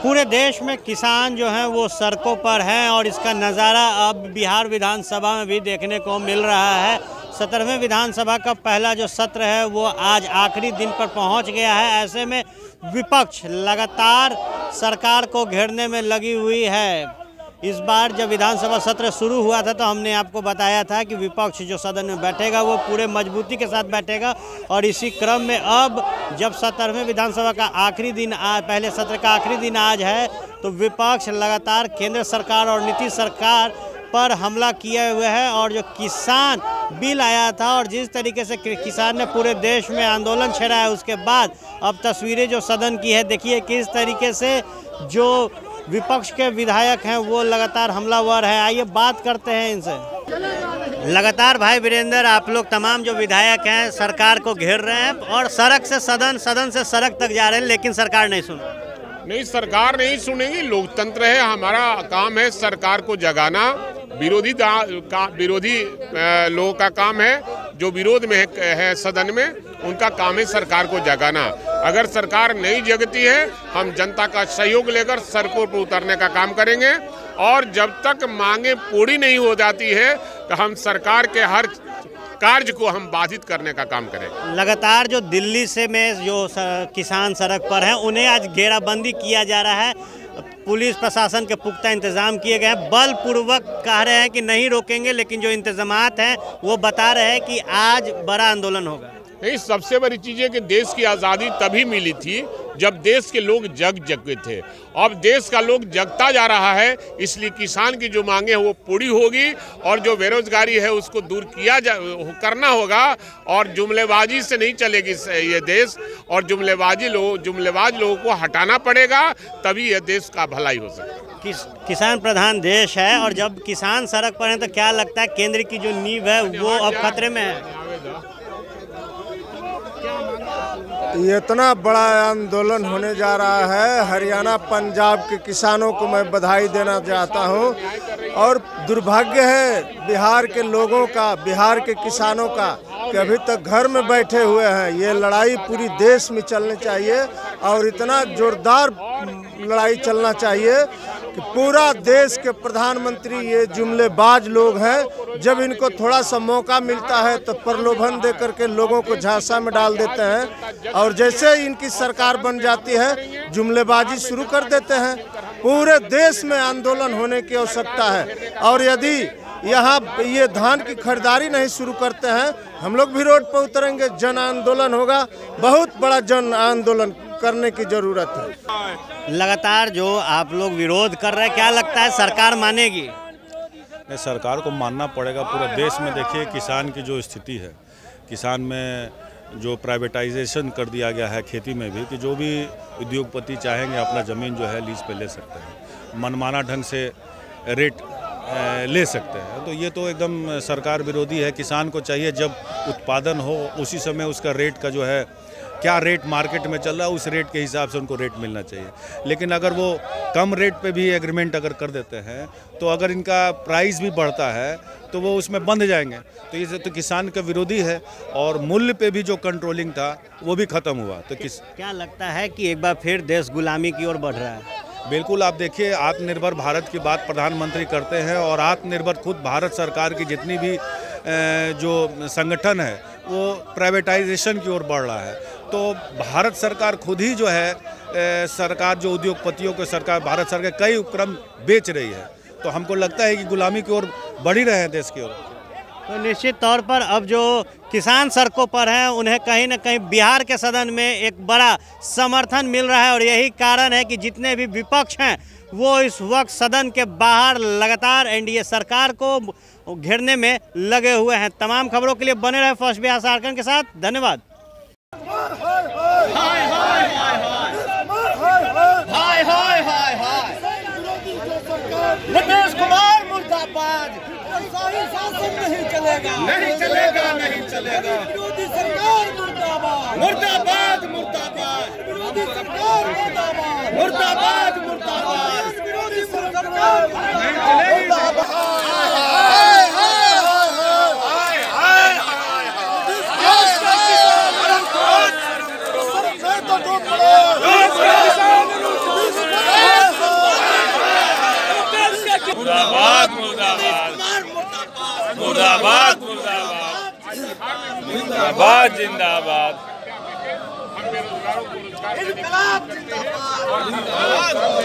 पूरे देश में किसान जो हैं वो सड़कों पर हैं और इसका नज़ारा अब बिहार विधानसभा में भी देखने को मिल रहा है। 17वें विधानसभा का पहला जो सत्र है वो आज आखिरी दिन पर पहुंच गया है। ऐसे में विपक्ष लगातार सरकार को घेरने में लगी हुई है। इस बार जब विधानसभा सत्र शुरू हुआ था तो हमने आपको बताया था कि विपक्ष जो सदन में बैठेगा वो पूरे मजबूती के साथ बैठेगा और इसी क्रम में अब जब 17वें विधानसभा का आखिरी दिन पहले सत्र का आखिरी दिन आज है तो विपक्ष लगातार केंद्र सरकार और नीतीश सरकार पर हमला किए हुए है। और जो किसान बिल आया था और जिस तरीके से किसान ने पूरे देश में आंदोलन छेड़ा है उसके बाद अब तस्वीरें जो सदन की है देखिए किस तरीके से जो विपक्ष के विधायक हैं वो लगातार हमलावर है। आइए बात करते हैं इनसे। लगातार भाई वीरेंद्र आप लोग तमाम जो विधायक हैं सरकार को घेर रहे हैं और सड़क से सदन से सड़क तक जा रहे हैं लेकिन सरकार नहीं सुन नहीं, सरकार नहीं सुनेगी। लोकतंत्र है, हमारा काम है सरकार को जगाना। विरोधी लोगों का काम है, जो विरोध में है सदन में, उनका काम है सरकार को जगाना। अगर सरकार नहीं जगती है हम जनता का सहयोग लेकर सड़कों पर उतरने का काम करेंगे और जब तक मांगे पूरी नहीं हो जाती है तो हम सरकार के हर कार्य को हम बाधित करने का काम करेंगे। लगातार जो दिल्ली से में जो किसान सड़क पर हैं उन्हें आज घेराबंदी किया जा रहा है। पुलिस प्रशासन के पुख्ता इंतजाम किए गए हैं। बलपूर्वक कह रहे हैं कि नहीं रोकेंगे लेकिन जो इंतजामात हैं वो बता रहे हैं कि आज बड़ा आंदोलन होगा। नहीं, सबसे बड़ी चीज़ है कि देश की आज़ादी तभी मिली थी जब देश के लोग जगे थे। अब देश का लोग जगता जा रहा है, इसलिए किसान की जो मांगे हैं वो पूरी होगी और जो बेरोजगारी है उसको दूर करना होगा और जुमलेबाजी से नहीं चलेगी ये देश और जुमलेबाज लोगों को हटाना पड़ेगा, तभी यह देश का भलाई हो सकता है। किसान प्रधान देश है और जब किसान सड़क पर हैं तो क्या लगता है केंद्र की जो नींव है वो अब खतरे में है? इतना बड़ा आंदोलन होने जा रहा है। हरियाणा पंजाब के किसानों को मैं बधाई देना चाहता हूं और दुर्भाग्य है बिहार के लोगों का, बिहार के किसानों का कि अभी तक घर में बैठे हुए हैं। ये लड़ाई पूरी देश में चलनी चाहिए और इतना जोरदार लड़ाई चलना चाहिए कि पूरा देश के प्रधानमंत्री ये जुमलेबाज लोग हैं, जब इनको थोड़ा सा मौका मिलता है तो प्रलोभन दे करके लोगों को झांसा में डाल देते हैं और जैसे इनकी सरकार बन जाती है जुमलेबाजी शुरू कर देते हैं। पूरे देश में आंदोलन होने की आवश्यकता है और यदि यहाँ ये धान की खरीदारी नहीं शुरू करते हैं हम लोग भी रोड पर उतरेंगे, जन आंदोलन होगा। बहुत बड़ा जन आंदोलन करने की जरूरत है। लगातार जो आप लोग विरोध कर रहे हैं क्या लगता है सरकार मानेगी? नहीं, सरकार को मानना पड़ेगा। पूरे देश में देखिए किसान की जो स्थिति है, किसान में जो प्राइवेटाइजेशन कर दिया गया है खेती में भी, कि जो भी उद्योगपति चाहेंगे अपना ज़मीन जो है लीज पे ले सकते हैं, मनमाना ढंग से रेट ले सकते हैं। तो ये तो एकदम सरकार विरोधी है। किसान को चाहिए जब उत्पादन हो उसी समय उसका रेट का जो है क्या रेट मार्केट में चल रहा है उस रेट के हिसाब से उनको रेट मिलना चाहिए। लेकिन अगर वो कम रेट पे भी एग्रीमेंट अगर कर देते हैं तो अगर इनका प्राइस भी बढ़ता है तो वो उसमें बंध जाएंगे। तो ये तो किसान का विरोधी है और मूल्य पे भी जो कंट्रोलिंग था वो भी ख़त्म हुआ। तो क्या लगता है कि एक बार फिर देश गुलामी की ओर बढ़ रहा है? बिल्कुल, आप देखिए आत्मनिर्भर भारत की बात प्रधानमंत्री करते हैं और आत्मनिर्भर खुद भारत सरकार की जितनी भी जो संगठन है वो प्राइवेटाइजेशन की ओर बढ़ रहा है। तो भारत सरकार खुद ही जो है सरकार जो उद्योगपतियों को सरकार भारत सरकार कई उपक्रम बेच रही है। तो हमको लगता है कि गुलामी की ओर बढ़ ही रहे हैं देश की ओर। तो निश्चित तौर पर अब जो किसान सड़कों पर हैं उन्हें कहीं न कहीं बिहार के सदन में एक बड़ा समर्थन मिल रहा है और यही कारण है कि जितने भी विपक्ष हैं वो इस वक्त सदन के बाहर लगातार एनडीए सरकार को घेरने में लगे हुए हैं। तमाम खबरों के लिए बने रहे फर्स्ट बिहार झारखंड के साथ। धन्यवाद। नीतीश कुमार मुर्दाबाद, शासन नहीं चलेगा, नहीं चलेगा, नहीं चलेगा। विरोधी सरकार मुर्दाबाद, मुर्दाबाद, मुर्दाबाद। विरोधी सरकार मुर्दाबाद, मुर्दाबाद, मुर्दाबाद। विरोधी सरकार मुर्दाबाद। मुर्दाबाद मुर्दाबाद मुर्दाबाद मुर्दाबाद मुर्दाबाद जिंदाबाद इनकलाब जिंदाबाद